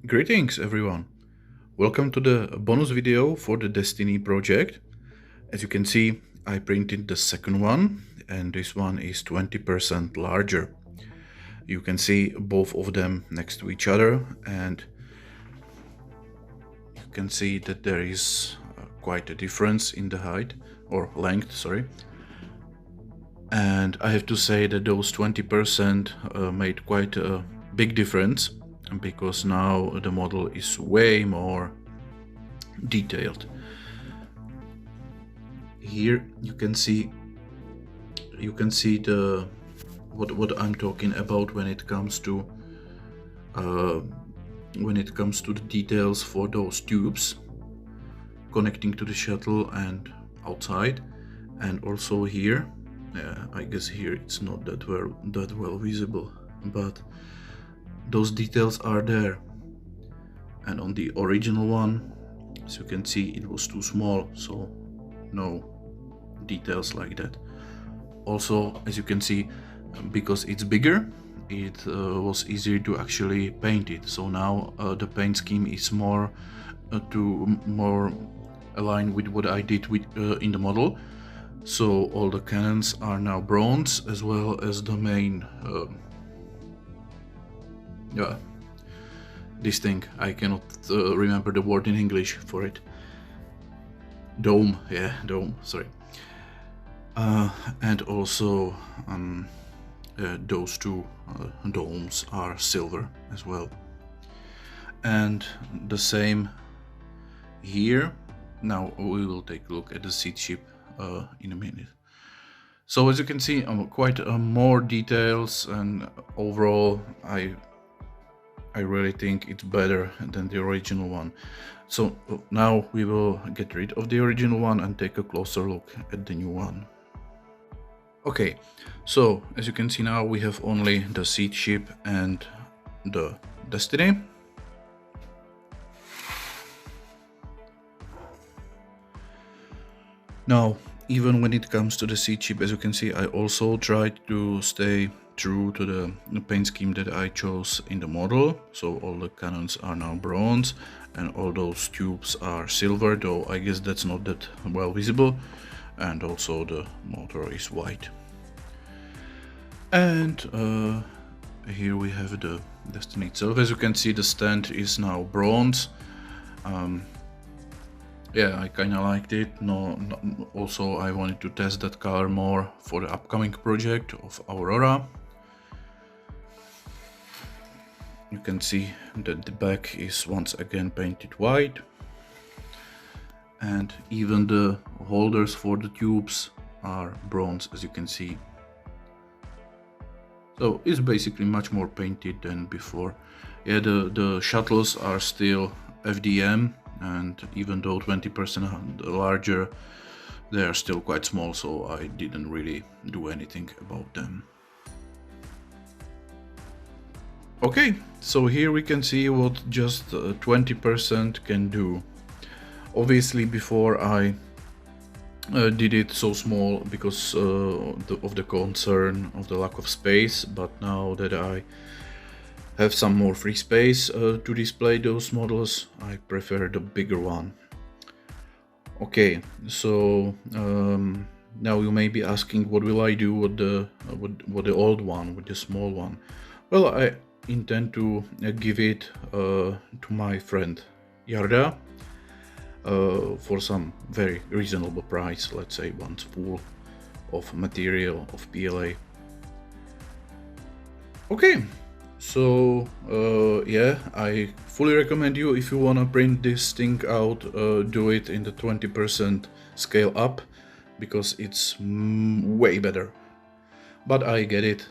Greetings everyone! Welcome to the bonus video for the Destiny project. As you can see, I printed the second one and this one is 20% larger. You can see both of them next to each other and you can see that there is quite a difference in the height or length, sorry. And I have to say that those 20% made quite a big difference, because now the model is way more detailed. Here you can see the what I'm talking about when it comes to the details for those tubes connecting to the shuttle and outside, and also here. I guess here it's not that well visible, but those details are there. And on the original one, as you can see, it was too small, so no details like that. Also, as you can see, because it's bigger, it was easier to actually paint it. So now the paint scheme is more aligned with what I did with in the model. So all the cannons are now bronze, as well as the main this thing, I cannot remember the word in English for it. Dome, yeah, dome, sorry. And also those two domes are silver as well. And the same here. Now we will take a look at the seed ship in a minute. So as you can see, quite more details, and overall I really think it's better than the original one. So now we will get rid of the original one and take a closer look at the new one. Okay, so as you can see now we have only the seed ship and the Destiny. Now, even when it comes to the seed ship, as you can see, I also tried to stay true to the paint scheme that I chose in the model. So all the cannons are now bronze and all those tubes are silver, though I guess that's not that well visible. And also the motor is white. And here we have the Destiny itself. As you can see, the stand is now bronze. Yeah, I kinda liked it. Also I wanted to test that color more for the upcoming project of Aurora. You can see that the back is once again painted white. And even the holders for the tubes are bronze, as you can see. So it's basically much more painted than before. Yeah, the shuttles are still FDM, and even though 20% larger, they are still quite small, so I didn't really do anything about them. Okay, so here we can see what just 20% can do. Obviously before I did it so small because of the concern of the lack of space, but now that I have some more free space to display those models, I prefer the bigger one. Okay, so now you may be asking, what will I do with the old one, with the small one? Well, I intend to give it to my friend Yarda for some very reasonable price, let's say one spool of material of PLA. Okay, so yeah, I fully recommend you, if you wanna print this thing out, do it in the 20% scale up, because it's way better. But I get it,